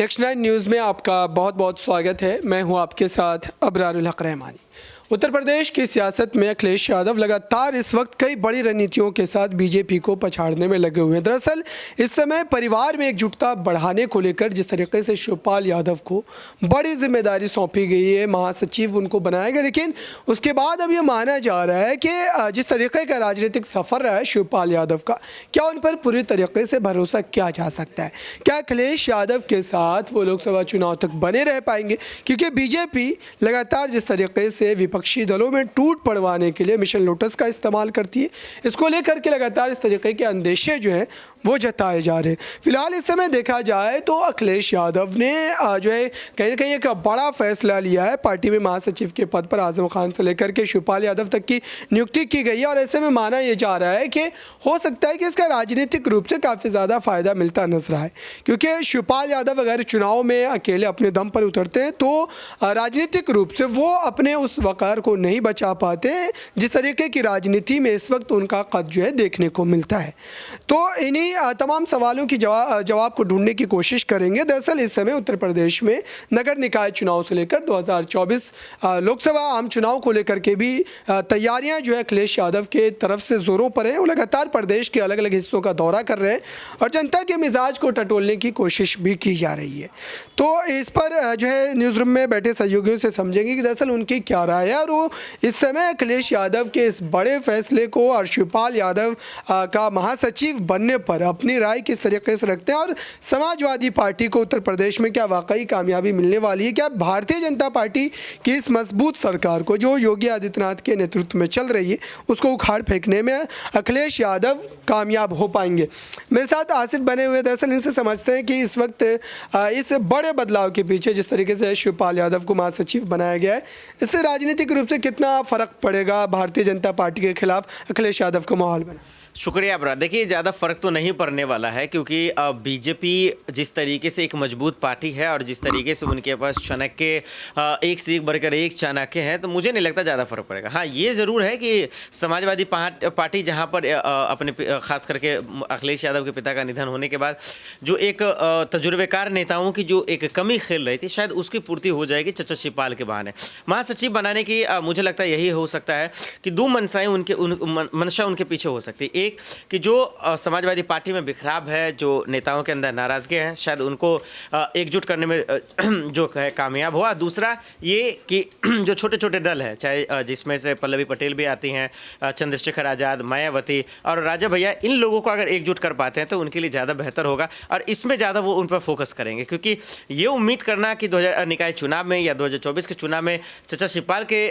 Next nine news में आपका बहुत बहुत स्वागत है। मैं हूं आपके साथ अबरारुल हक रहमानी। उत्तर प्रदेश की सियासत में अखिलेश यादव लगातार इस वक्त कई बड़ी रणनीतियों के साथ बीजेपी को पछाड़ने में लगे हुए हैं। दरअसल इस समय परिवार में एकजुटता बढ़ाने को लेकर जिस तरीके से शिवपाल यादव को बड़ी जिम्मेदारी सौंपी गई है, महासचिव उनको बनाया गया, लेकिन उसके बाद अब ये माना जा रहा है कि जिस तरीके का राजनीतिक सफ़र रहा है शिवपाल यादव का, क्या उन पर पूरी तरीके से भरोसा किया जा सकता है? क्या अखिलेश यादव के साथ वो लोकसभा चुनाव तक बने रह पाएंगे? क्योंकि बीजेपी लगातार जिस तरीके से विपक्षी दलों में टूट पड़वाने के लिए मिशन लोटस का इस्तेमाल करती है, इसको लेकर के लगातार इस तरीके के अंदेशे जो हैं वो जताए जा रहे हैं। फिलहाल इस समय देखा जाए तो अखिलेश यादव ने जो है कहीं ना कहीं एक बड़ा फैसला लिया है। पार्टी में महासचिव के पद पर आजम खान से लेकर के शिवपाल यादव तक की नियुक्ति की गई है और ऐसे में माना यह जा रहा है कि हो सकता है कि इसका राजनीतिक रूप से काफ़ी ज़्यादा फायदा मिलता नजर आए, क्योंकि शिवपाल यादव अगर चुनाव में अकेले अपने दम पर उतरते हैं तो राजनीतिक रूप से वो अपने उस वक़ार को नहीं बचा पाते जिस तरीके की राजनीति में इस वक्त उनका कद जो है देखने को मिलता है। तो इन्हीं तमाम सवालों की जवाब को ढूंढने की कोशिश करेंगे। दरअसल इस समय उत्तर प्रदेश में नगर निकाय चुनाव से लेकर 2024 लोकसभा आम चुनाव को लेकर के भी तैयारियां जो है अखिलेश यादव के तरफ से जोरों पर हैं। वो लगातार प्रदेश के अलग अलग हिस्सों का दौरा कर रहे हैं और जनता के मिजाज को टटोलने की कोशिश भी की जा रही है। तो इस पर जो है न्यूज़ रूम में बैठे सहयोगियों से समझेंगे कि दरअसल उनकी क्या राय है और वो इस समय अखिलेश यादव के इस बड़े फैसले को और शिवपाल यादव का महासचिव बनने पर अपनी राय किस तरीके से रखते हैं और समाजवादी पार्टी को उत्तर प्रदेश में क्या वाकई कामयाबी मिलने वाली है? क्या भारतीय जनता पार्टी की इस मजबूत सरकार को जो योगी आदित्यनाथ के नेतृत्व में चल रही है उसको उखाड़ फेंकने में अखिलेश यादव कामयाब हो पाएंगे? मेरे साथ आसिफ बने हुए, दरअसल इनसे समझते हैं कि इस वक्त इस बड़े बदलाव के पीछे जिस तरीके से शिवपाल यादव को महासचिव बनाया गया है, इससे राजनीतिक रूप से कितना फर्क पड़ेगा भारतीय जनता पार्टी के खिलाफ अखिलेश यादव का माहौल बना? शुक्रिया अपराध। देखिए, ज़्यादा फर्क तो नहीं पड़ने वाला है क्योंकि बीजेपी जिस तरीके से एक मजबूत पार्टी है और जिस तरीके से उनके पास चाणक्य एक से एक बढ़कर एक चाणक्य है, तो मुझे नहीं लगता ज़्यादा फर्क पड़ेगा। हाँ, ये ज़रूर है कि समाजवादी पार्टी जहाँ पर अपने खास करके अखिलेश यादव के पिता का निधन होने के बाद जो एक तजुर्बेकार नेताओं की जो एक कमी खेल रही थी, शायद उसकी पूर्ति हो जाएगी चचा शिवपाल के बहाने। महासचिव बनाने की मुझे लगता है यही हो सकता है कि दो मनसाएँ मंशा उनके पीछे हो सकती है। एक कि जो समाजवादी पार्टी में बिखराव है, जो नेताओं के अंदर नाराजगी है, शायद उनको एकजुट करने में जो है कामयाब हुआ। दूसरा ये कि जो छोटे छोटे दल है, चाहे जिसमें से पल्लवी पटेल भी आती हैं, चंद्रशेखर आज़ाद, मायावती और राजा भैया, इन लोगों को अगर एकजुट कर पाते हैं तो उनके लिए ज़्यादा बेहतर होगा और इसमें ज़्यादा वो उन पर फोकस करेंगे। क्योंकि ये उम्मीद करना कि 2000 निकाय चुनाव में या 2024 के चुनाव में चचा शिवपाल के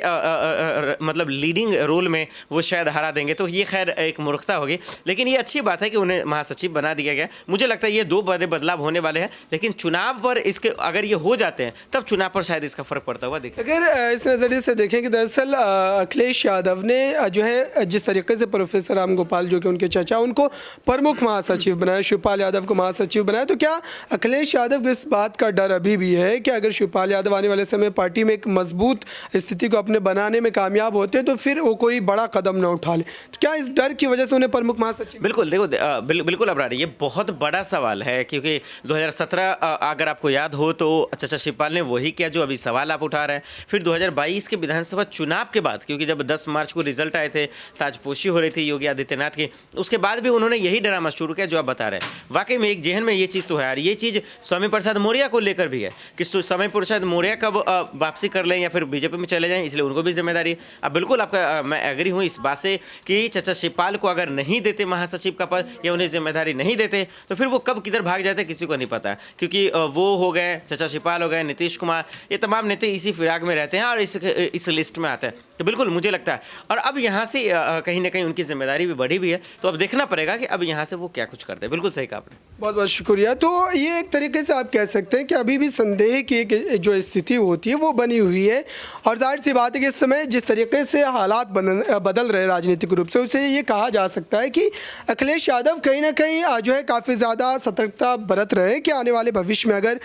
मतलब लीडिंग रोल में वो शायद हरा देंगे, तो ये खैर एक मूर्खता होगी। लेकिन ये अच्छी बात है कि उन्हें महासचिव बना दिया गया। मुझे लगता है ये दो बड़े बदलाव होने वाले हैं, लेकिन चुनाव पर इसके अगर ये हो जाते हैं तब चुनाव पर शायद इसका फर्क पड़ता हुआ दिखे। अगर इस नज़रिए से देखें कि दरअसल अखिलेश यादव ने जो है जिस तरीके से प्रोफेसर राम गोपाल जो कि उनके चाचा, उनको प्रमुख महासचिव बनाया, शिवपाल यादव को महासचिव बनाया, तो क्या अखिलेश यादव को इस बात का डर अभी भी है कि अगर शिवपाल यादव आने वाले समय पार्टी में एक मजबूत स्थिति को अपने बनाने में कामयाब होते हैं तो फिर वो कोई बड़ा कदम न उठा ले? तो क्या इस डर की वजह से उन्हें प्रमुख महासचिव? बिल्कुल, देखो बिल्कुल अबरार, ये बहुत बड़ा सवाल है क्योंकि 2017 अगर आपको याद हो तो चचा शिवपाल ने वही किया जो अभी सवाल आप उठा रहे हैं। फिर 2022 के विधानसभा चुनाव के बाद, क्योंकि जब 10 मार्च को रिजल्ट आए थे, ताजपोशी हो रही थी योगी आदित्यनाथ की, उसके बाद भी उन्होंने यही ड्रामा शुरू किया जो आप बता रहे हैं। वाकई में एक जहन में ये चीज़ तो है, और ये चीज़ स्वामी प्रसाद मौर्य को लेकर भी है कि स्वामी प्रसाद मौर्य कब वापसी कर लें या फिर बीजेपी में चले जाएं, इसलिए उनको भी जिम्मेदारी। अब बिल्कुल आपका मैं एग्री हूँ इस बात से कि चचा शिवपाल को अगर नहीं देते महासचिव का पद या उन्हें जिम्मेदारी नहीं देते तो फिर वो कब किधर भाग जाते किसी को नहीं पता, क्योंकि वो हो गए, चचा शिवपाल हो गए, नीतीश कुमार, ये तमाम नेता इसी फिराक में रहते हैं और इस लिस्ट में आते हैं। तो बिल्कुल मुझे लगता है, और अब यहाँ से कहीं ना कहीं उनकी जिम्मेदारी भी बढ़ी भी है, तो अब देखना पड़ेगा कि अब यहाँ से वो क्या कुछ करते हैं। बिल्कुल सही कहा आपने, बहुत बहुत शुक्रिया। तो ये एक तरीके से आप कह सकते हैं कि अभी भी संदेह की एक जो स्थिति होती है वो बनी हुई है और जाहिर सी बात है कि इस समय जिस तरीके से हालात बदल रहे राजनीतिक रूप से, उसे ये कहा जा सकता है कि अखिलेश यादव कहीं ना कहीं जो है काफ़ी ज़्यादा सतर्कता बरत रहे हैं कि आने वाले भविष्य में अगर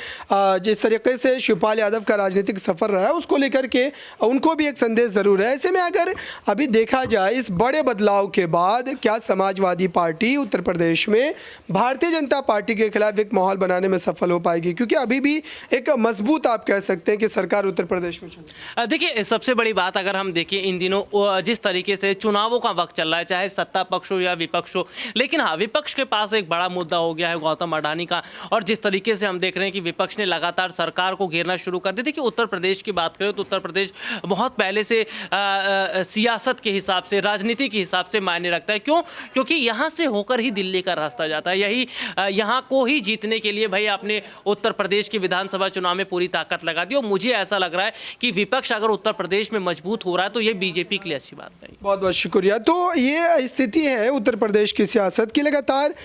जिस तरीके से शिवपाल यादव का राजनीतिक सफ़र रहा है उसको लेकर के उनको भी एक संदेश ज़रूर ज़रूर है। ऐसे में अगर अभी देखा जाए इस बड़े बदलाव के बाद क्या समाजवादी पार्टी उत्तर प्रदेश में भारतीय जनता पार्टी के खिलाफ एक माहौल बनाने में सफल हो पाएगी, क्योंकि अभी भी एक मजबूत आप कह सकते हैं कि सरकार उत्तर प्रदेश में चल। देखिए, सबसे बड़ी बात अगर हम देखें इन दिनों जिस तरीके से चुनावों का वक्त चल रहा है, चाहे सत्ता पक्ष हो या विपक्ष हो, लेकिन हाँ, विपक्ष के पास एक बड़ा मुद्दा हो गया है गौतम अडानी का। और जिस तरीके से हम देख रहे हैं कि विपक्ष ने लगातार सरकार को घेरना शुरू कर दिया। देखिए, उत्तर प्रदेश की बात करें तो उत्तर प्रदेश बहुत पहले से सियासत के हिसाब से, राजनीति के हिसाब से मायने रखता है। क्यों? क्योंकि यहाँ से होकर ही दिल्ली का रास्ता जाता है। यही यहाँ को ही जीतने के लिए भाई आपने उत्तर प्रदेश की विधानसभा चुनाव में पूरी ताकत लगा दी। और मुझे ऐसा लग रहा है कि विपक्ष अगर उत्तर प्रदेश में मजबूत हो रहा है तो ये बीजेपी के लिए अच्छी बात नहीं। बहुत बहुत शुक्रिया। तो ये स्थिति है उत्तर प्रदेश की सियासत की। लगातार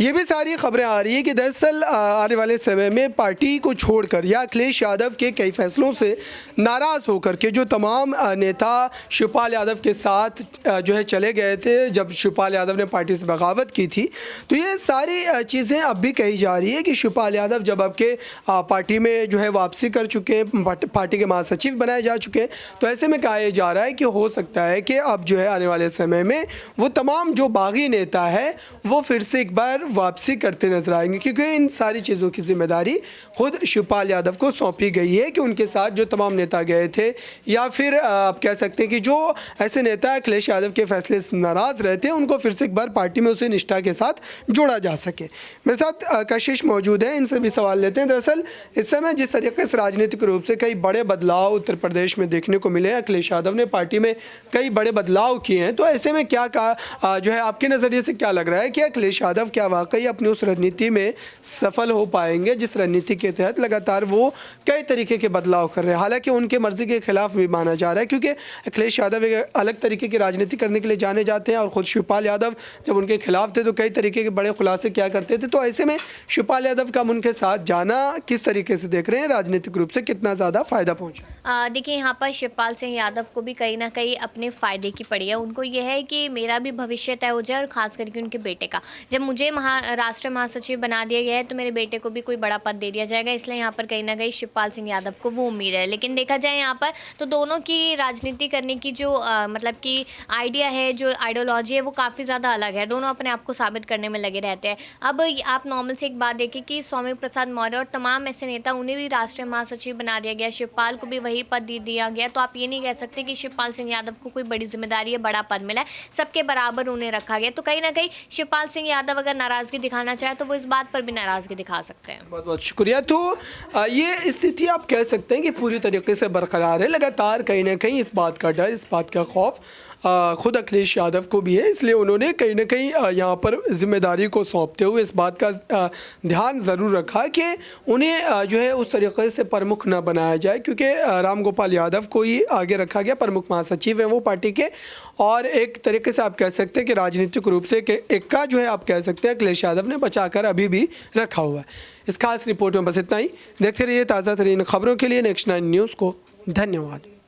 ये भी सारी खबरें आ रही है कि दरअसल आने वाले समय में पार्टी को छोड़कर या अखिलेश यादव के कई फैसलों से नाराज़ होकर के जो तमाम नेता शिवपाल यादव के साथ जो है चले गए थे जब शिवपाल यादव ने पार्टी से बगावत की थी, तो ये सारी चीज़ें अब भी कही जा रही है कि शिवपाल यादव जब आपके पार्टी में जो है वापसी कर चुके हैं, पार्टी के महासचिव बनाए जा चुके हैं, तो ऐसे में कहा जा रहा है कि हो सकता है कि अब जो है आने वाले समय में वो तमाम जो बागी नेता है वो फिर से एक बार वापसी करते नजर आएंगे, क्योंकि इन सारी चीज़ों की जिम्मेदारी खुद शिवपाल यादव को सौंपी गई है कि उनके साथ जो तमाम नेता गए थे या फिर आप कह सकते हैं कि जो ऐसे नेता अखिलेश यादव के फैसले से नाराज़ रहते हैं उनको फिर से एक बार पार्टी में उसे निष्ठा के साथ जोड़ा जा सके। मेरे साथ कशिश मौजूद है, इनसे भी सवाल लेते हैं। दरअसल इस समय जिस तरीके से राजनीतिक रूप से कई बड़े बदलाव उत्तर प्रदेश में देखने को मिले, अखिलेश यादव ने पार्टी में कई बड़े बदलाव किए हैं, तो ऐसे में क्या जो है आपके नज़रिए से क्या लग रहा है कि अखिलेश यादव क्या वाकई अपनी उस रणनीति में सफल हो पाएंगे जिस रणनीति के तहत लगातार वो कई तरीके के बदलाव कर रहे हैं? हालांकि उनके मर्जी के खिलाफ भी माना जा रहा है, क्योंकि अखिलेश यादव एक अलग तरीके की राजनीति करने के लिए जाने जाते हैं और खुद शिवपाल यादव जब उनके खिलाफ थे तो कई तरीके के बड़े खुलासे क्या करते थे। तो ऐसे में शिवपाल यादव का उनके साथ जाना किस तरीके से देख रहे हैं, राजनीतिक रूप से कितना ज़्यादा फायदा पहुँचा? देखिए, यहाँ पर शिवपाल सिंह यादव को भी कहीं ना कहीं अपने फ़ायदे की पड़ी है। उनको यह है कि मेरा भी भविष्य तय हो जाए और ख़ास करके उनके बेटे का। जब मुझे राष्ट्रीय महासचिव बना दिया गया है तो मेरे बेटे को भी कोई बड़ा पद दे दिया जाएगा, इसलिए यहाँ पर कहीं ना कहीं शिवपाल सिंह यादव को वो उम्मीद है। लेकिन देखा जाए यहाँ पर तो दोनों की राजनीति करने की जो मतलब कि आइडिया है, जो आइडियोलॉजी है, वो काफ़ी ज़्यादा अलग है। दोनों अपने आप को साबित करने में लगे रहते हैं। अब आप नॉर्मल से एक बात देखिए कि सौम्य प्रसाद मौर्य और तमाम ऐसे नेता, उन्हें भी राष्ट्रीय महासचिव बना दिया गया, शिवपाल को भी वही पद दे दिया गया। तो आप ये नहीं कह सकते कि शिवपाल सिंह यादव को कोई बड़ी जिम्मेदारी है, बड़ा पद मिला है, सबके बराबर उन्हें रखा गया। तो कहीं ना कहीं शिवपाल सिंह यादव अगर नाराज़गी दिखाना चाहे तो वो इस बात पर भी नाराज़गी दिखा सकते हैं। बहुत बहुत शुक्रिया। तो ये स्थिति आप कह सकते हैं कि पूरी तरीके से बरकरार है। लगातार कहीं ना कहीं इस बात का डर, इस बात का खौफ खुद अखिलेश यादव को भी है, इसलिए उन्होंने कहीं ना कहीं यहाँ पर जिम्मेदारी को सौंपते हुए इस बात का ध्यान ज़रूर रखा कि उन्हें जो है उस तरीके से प्रमुख न बनाया जाए, क्योंकि राम गोपाल यादव को ही आगे रखा गया, प्रमुख महासचिव हैं वो पार्टी के। और एक तरीके से आप कह सकते हैं कि राजनीतिक रूप से एक का जो है आप कह सकते हैं अखिलेश यादव ने बचाकर अभी भी रखा हुआ है। इस खास रिपोर्ट में बस इतना ही। देखते रहिए ताज़ा तरीन खबरों के लिए नेक्स्ट 9 न्यूज़ को। धन्यवाद।